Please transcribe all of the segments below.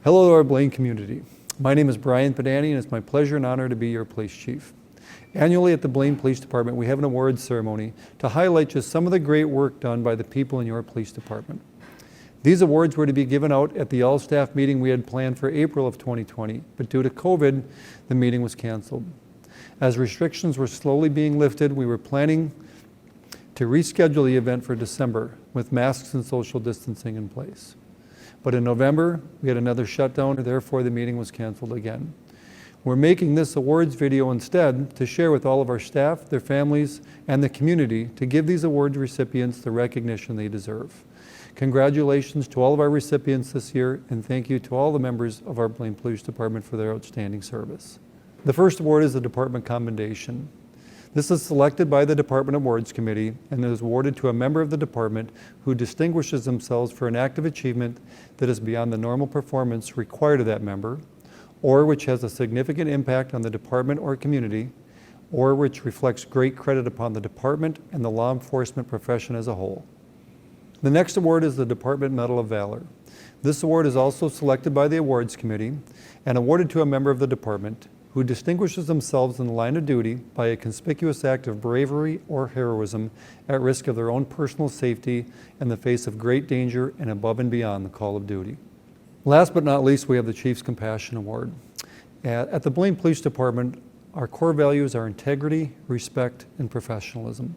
Hello to our Blaine community. My name is Chief Podany, and it's my pleasure and honor to be your police chief. Annually at the Blaine Police Department, we have an awards ceremony to highlight just some of the great work done by the people in your police department. These awards were to be given out at the all-staff meeting we had planned for April of 2020, but due to COVID, the meeting was canceled. As restrictions were slowly being lifted, we were planning to reschedule the event for December with masks and social distancing in place. But in November, we had another shutdown, therefore the meeting was canceled again. We're making this awards video instead to share with all of our staff, their families, and the community to give these award recipients the recognition they deserve. Congratulations to all of our recipients this year, and thank you to all the members of our Blaine Police Department for their outstanding service. The first award is the Department Commendation. This is selected by the Department Awards Committee and is awarded to a member of the department who distinguishes themselves for an act of achievement that is beyond the normal performance required of that member, or which has a significant impact on the department or community, or which reflects great credit upon the department and the law enforcement profession as a whole. The next award is the Department Medal of Valor. This award is also selected by the Awards Committee and awarded to a member of the department who distinguishes themselves in the line of duty by a conspicuous act of bravery or heroism at risk of their own personal safety in the face of great danger and above and beyond the call of duty. Last but not least, we have the Chief's Compassion Award. At the Blaine Police Department, our core values are integrity, respect, and professionalism.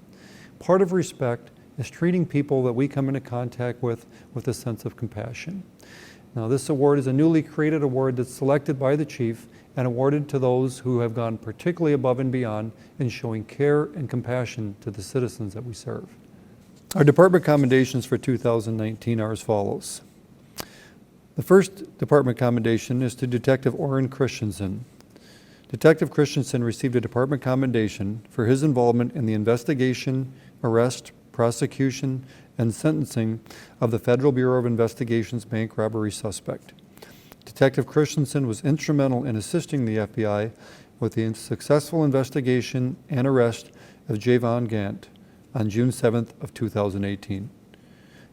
Part of respect is treating people that we come into contact with a sense of compassion. Now, this award is a newly created award that's selected by the chief and awarded to those who have gone particularly above and beyond in showing care and compassion to the citizens that we serve. Our department commendations for 2019 are as follows. The first department commendation is to Detective Orin Christensen. Detective Christensen received a department commendation for his involvement in the investigation, arrest, prosecution, and sentencing of the Federal Bureau of Investigation's bank robbery suspect. Detective Christensen was instrumental in assisting the FBI with the successful investigation and arrest of Javon Gant on June 7th of 2018.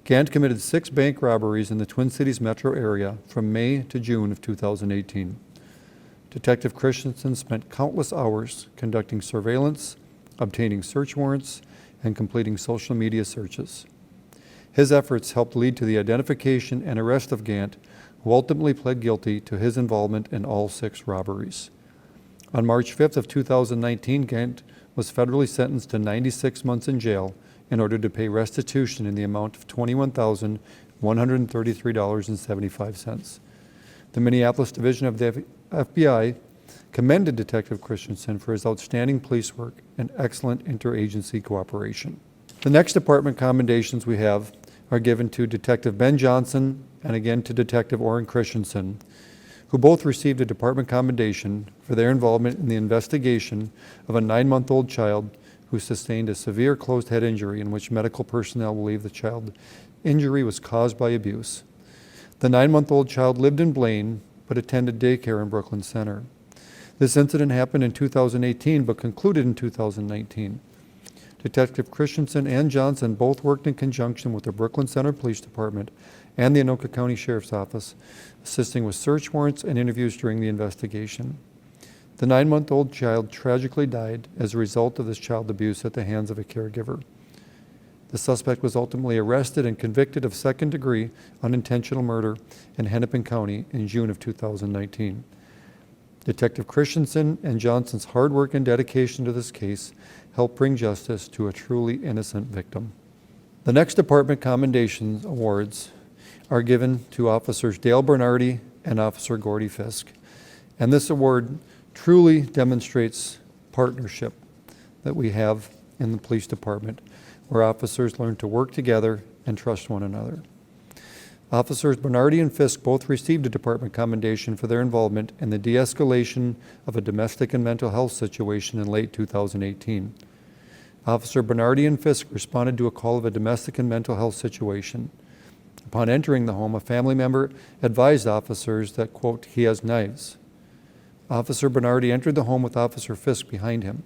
Gant committed 6 bank robberies in the Twin Cities metro area from May to June of 2018. Detective Christensen spent countless hours conducting surveillance, obtaining search warrants, and completing social media searches. His efforts helped lead to the identification and arrest of Gant, who ultimately pled guilty to his involvement in all 6 robberies. On March 5th of 2019, Gant was federally sentenced to 96 months in jail in order to pay restitution in the amount of $21,133.75. The Minneapolis Division of the FBI commended Detective Christensen for his outstanding police work and excellent interagency cooperation. The next department commendations we have are given to Detective Ben Johnson and again to Detective Orin Christensen, who both received a department commendation for their involvement in the investigation of a 9-month-old child who sustained a severe closed head injury in which medical personnel believe the child injury was caused by abuse. The 9-month-old child lived in Blaine but attended daycare in Brooklyn Center. This incident happened in 2018 but concluded in 2019. Detective Christensen and Johnson both worked in conjunction with the Brooklyn Center Police Department and the Anoka County Sheriff's Office, assisting with search warrants and interviews during the investigation. The 9-month-old child tragically died as a result of this child abuse at the hands of a caregiver. The suspect was ultimately arrested and convicted of second-degree unintentional murder in Hennepin County in June of 2019. Detective Christensen and Johnson's hard work and dedication to this case helped bring justice to a truly innocent victim. The next department commendations awards are given to Officers Dale Bernardy and Officer Gordy Fiske. And this award truly demonstrates partnership that we have in the police department, where officers learn to work together and trust one another. Officers Bernardy and Fiske both received a department commendation for their involvement in the de-escalation of a domestic and mental health situation in late 2018. Officer Bernardy and Fiske responded to a call of a domestic and mental health situation. Upon entering the home, a family member advised officers that, quote, he has knives. Officer Bernardy entered the home with Officer Fiske behind him.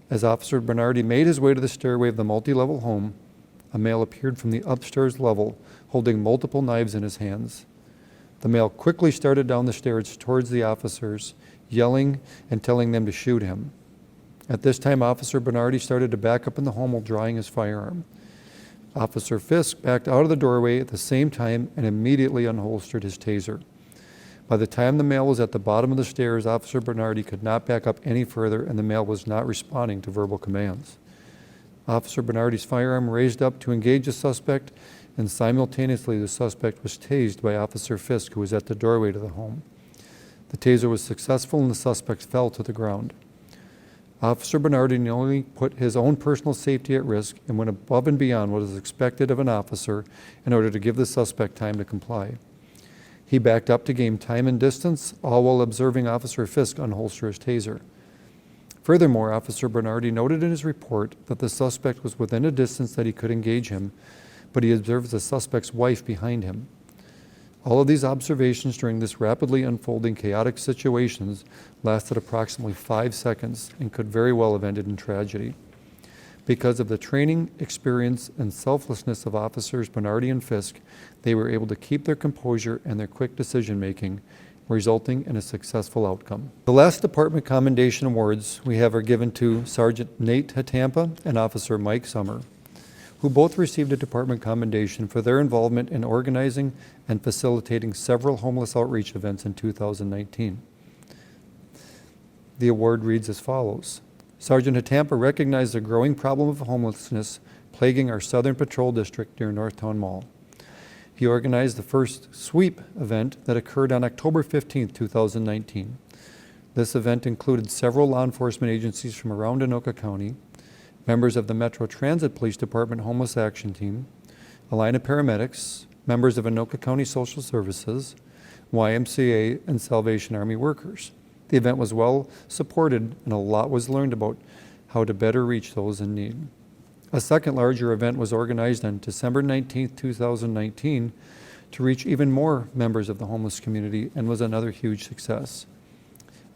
As Officer Bernardy made his way to the stairway of the multi-level home, a male appeared from the upstairs level holding multiple knives in his hands. The male quickly started down the stairs towards the officers, yelling and telling them to shoot him. At this time, Officer Bernardy started to back up in the home while drawing his firearm. Officer Fiske backed out of the doorway at the same time and immediately unholstered his taser. By the time the male was at the bottom of the stairs, Officer Bernardy could not back up any further, and the male was not responding to verbal commands. Officer Bernardy's firearm raised up to engage the suspect, and simultaneously the suspect was tased by Officer Fiske, who was at the doorway to the home. The taser was successful and the suspect fell to the ground. Officer Bernardy not only put his own personal safety at risk and went above and beyond what is expected of an officer in order to give the suspect time to comply. He backed up to gain time and distance, all while observing Officer Fiske unholster his taser. Furthermore, Officer Bernardy noted in his report that the suspect was within a distance that he could engage him, but he observed the suspect's wife behind him. All of these observations during this rapidly unfolding chaotic situations lasted approximately 5 seconds and could very well have ended in tragedy. Because of the training, experience, and selflessness of Officers Bernardy and Fiske, they were able to keep their composure and their quick decision-making, resulting in a successful outcome. The last department commendation awards we have are given to Sergeant Nate Hatanpa and Officer Mike Sommer, who both received a department commendation for their involvement in organizing and facilitating several homeless outreach events in 2019. The award reads as follows. Sergeant Hatanpa recognized the growing problem of homelessness plaguing our Southern Patrol District near Northtown Mall. He organized the first sweep event that occurred on October 15, 2019. This event included several law enforcement agencies from around Anoka County, members of the Metro Transit Police Department Homeless Action Team, a line of paramedics, members of Anoka County Social Services, YMCA, and Salvation Army workers. The event was well supported and a lot was learned about how to better reach those in need. A second larger event was organized on December 19, 2019 to reach even more members of the homeless community and was another huge success.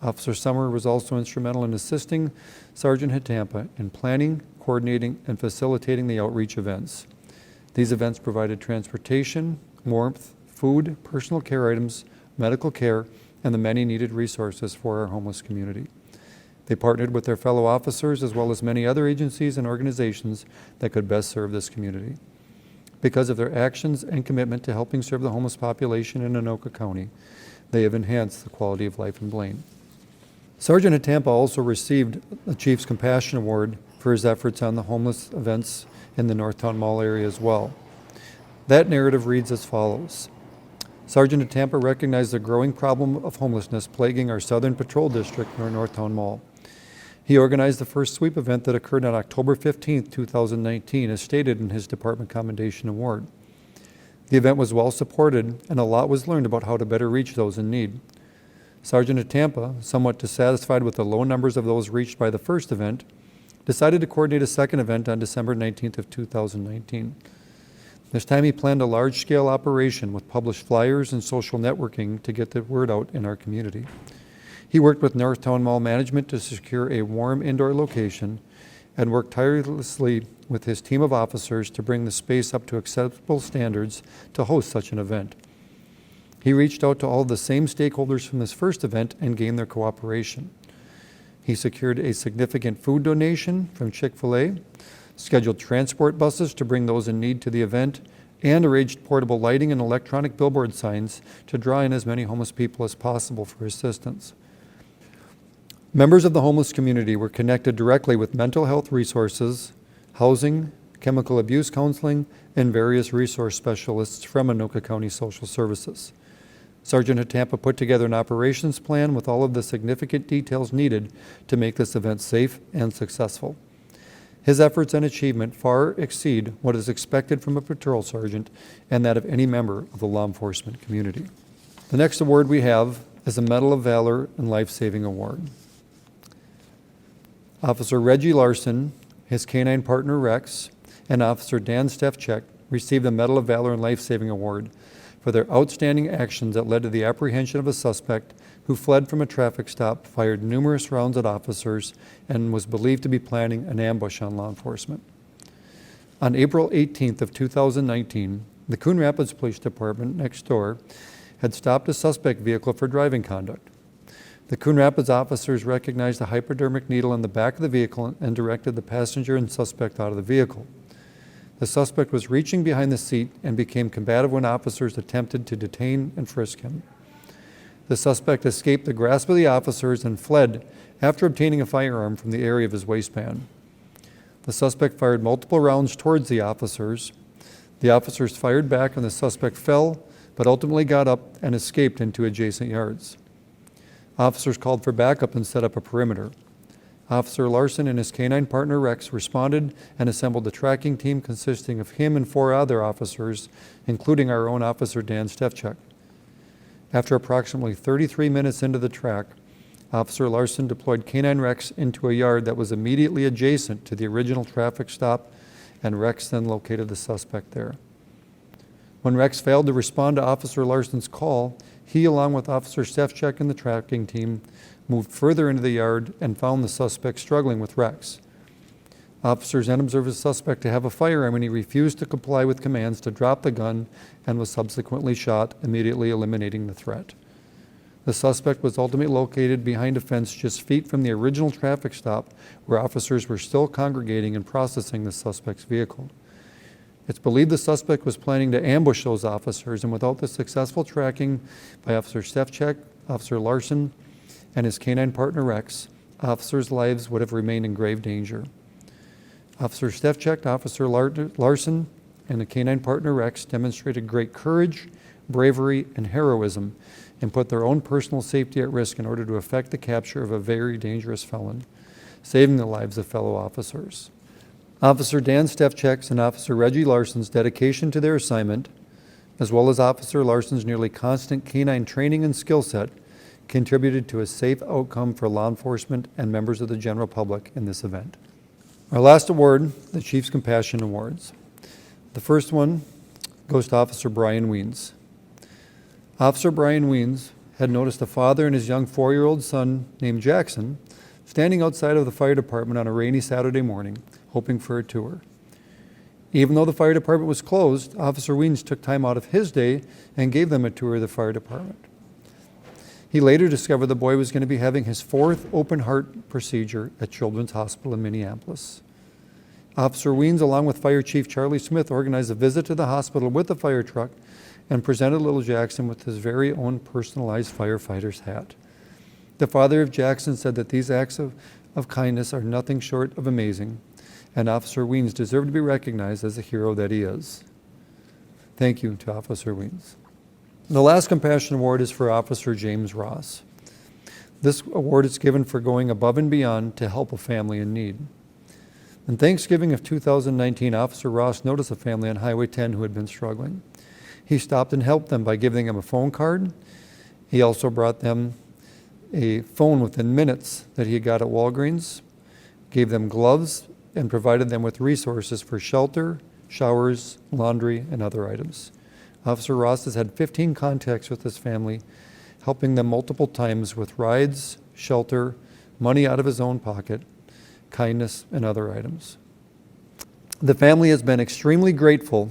Officer Sommer was also instrumental in assisting Sergeant Hatanpa in planning, coordinating, and facilitating the outreach events. These events provided transportation, warmth, food, personal care items, medical care, and the many needed resources for our homeless community. They partnered with their fellow officers as well as many other agencies and organizations that could best serve this community. Because of their actions and commitment to helping serve the homeless population in Anoka County, they have enhanced the quality of life in Blaine. Sergeant Hatanpa also received the Chief's Compassion Award for his efforts on the homeless events in the Northtown Mall area as well. That narrative reads as follows. Sergeant Hatanpa recognized the growing problem of homelessness plaguing our Southern Patrol District near Northtown Mall. He organized the first sweep event that occurred on October 15, 2019, as stated in his Department Commendation Award. The event was well supported and a lot was learned about how to better reach those in need. Sergeant Hatanpa, somewhat dissatisfied with the low numbers of those reached by the first event, decided to coordinate a second event on December 19th of 2019. This time he planned a large-scale operation with published flyers and social networking to get the word out in our community. He worked with Northtown Mall management to secure a warm indoor location and worked tirelessly with his team of officers to bring the space up to acceptable standards to host such an event. He reached out to all the same stakeholders from this first event and gained their cooperation. He secured a significant food donation from Chick-fil-A, scheduled transport buses to bring those in need to the event, and arranged portable lighting and electronic billboard signs to draw in as many homeless people as possible for assistance. Members of the homeless community were connected directly with mental health resources, housing, chemical abuse counseling, and various resource specialists from Anoka County Social Services. Sergeant Hatanpa put together an operations plan with all of the significant details needed to make this event safe and successful. His efforts and achievement far exceed what is expected from a patrol sergeant and that of any member of the law enforcement community. The next award we have is a Medal of Valor and Life-Saving Award. Officer Reggie Larson, his canine partner Rex, and Officer Dan Stefczak received the Medal of Valor and Life-Saving Award for their outstanding actions that led to the apprehension of a suspect who fled from a traffic stop, fired numerous rounds at officers, and was believed to be planning an ambush on law enforcement. On April 18th of 2019, the Coon Rapids Police Department next door had stopped a suspect vehicle for driving conduct. The Coon Rapids officers recognized a hypodermic needle in the back of the vehicle and directed the passenger and suspect out of the vehicle. The suspect was reaching behind the seat and became combative when officers attempted to detain and frisk him. The suspect escaped the grasp of the officers and fled after obtaining a firearm from the area of his waistband. The suspect fired multiple rounds towards the officers. The officers fired back and the suspect fell, but ultimately got up and escaped into adjacent yards. Officers called for backup and set up a perimeter. Officer Larson and his canine partner Rex responded and assembled a tracking team consisting of him and 4 other officers, including our own officer Dan Stefczak. After approximately 33 minutes into the track, Officer Larson deployed Canine Rex into a yard that was immediately adjacent to the original traffic stop, and Rex then located the suspect there. When Rex failed to respond to Officer Larson's call, he, along with Officer Stefczak and the tracking team, moved further into the yard and found the suspect struggling with Rex. Officers then observed the suspect to have a firearm, and he refused to comply with commands to drop the gun and was subsequently shot, immediately eliminating the threat. The suspect was ultimately located behind a fence just feet from the original traffic stop, where officers were still congregating and processing the suspect's vehicle. It's believed the suspect was planning to ambush those officers, and without the successful tracking by Officer Stefczak, Officer Larson, and his canine partner Rex, officers' lives would have remained in grave danger. Officer Stefczak, Officer Larson, and the canine partner Rex demonstrated great courage, bravery, and heroism, and put their own personal safety at risk in order to effect the capture of a very dangerous felon, saving the lives of fellow officers. Officer Dan Stefczak's and Officer Reggie Larson's dedication to their assignment, as well as Officer Larson's nearly constant canine training and skill set, contributed to a safe outcome for law enforcement and members of the general public in this event. Our last award, the Chief's Compassion Awards. The first one goes to Officer Brian Weins. Officer Brian Weins had noticed a father and his young 4-year-old son named Jackson standing outside of the fire department on a rainy Saturday morning, hoping for a tour. Even though the fire department was closed, Officer Weins took time out of his day and gave them a tour of the fire department. He later discovered the boy was going to be having his 4th open heart procedure at Children's Hospital in Minneapolis. Officer Weins, along with Fire Chief Charlie Smith, organized a visit to the hospital with the fire truck and presented little Jackson with his very own personalized firefighter's hat. The father of Jackson said that these acts of kindness are nothing short of amazing, and Officer Weins deserved to be recognized as the hero that he is. Thank you to Officer Weins. The last Compassion Award is for Officer James Ross. This award is given for going above and beyond to help a family in need. On Thanksgiving of 2019, Officer Ross noticed a family on Highway 10 who had been struggling. He stopped and helped them by giving them a phone card. He also brought them a phone within minutes that he got at Walgreens, gave them gloves, and provided them with resources for shelter, showers, laundry, and other items. Officer Ross has had 15 contacts with this family, helping them multiple times with rides, shelter, money out of his own pocket, kindness, and other items. The family has been extremely grateful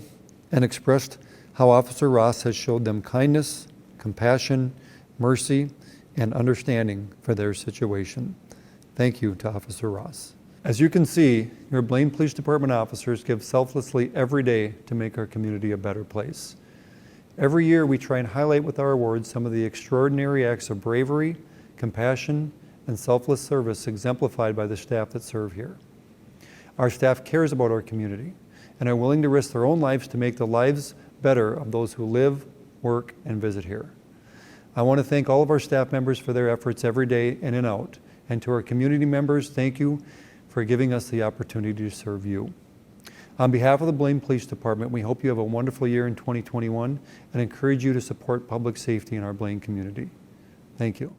and expressed how Officer Ross has showed them kindness, compassion, mercy, and understanding for their situation. Thank you to Officer Ross. As you can see, your Blaine Police Department officers give selflessly every day to make our community a better place. Every year we try and highlight with our awards some of the extraordinary acts of bravery, compassion, and selfless service exemplified by the staff that serve here. Our staff cares about our community and are willing to risk their own lives to make the lives better of those who live, work, and visit here. I want to thank all of our staff members for their efforts every day in and out. And to our community members, thank you for giving us the opportunity to serve you. On behalf of the Blaine Police Department, we hope you have a wonderful year in 2021 and encourage you to support public safety in our Blaine community. Thank you.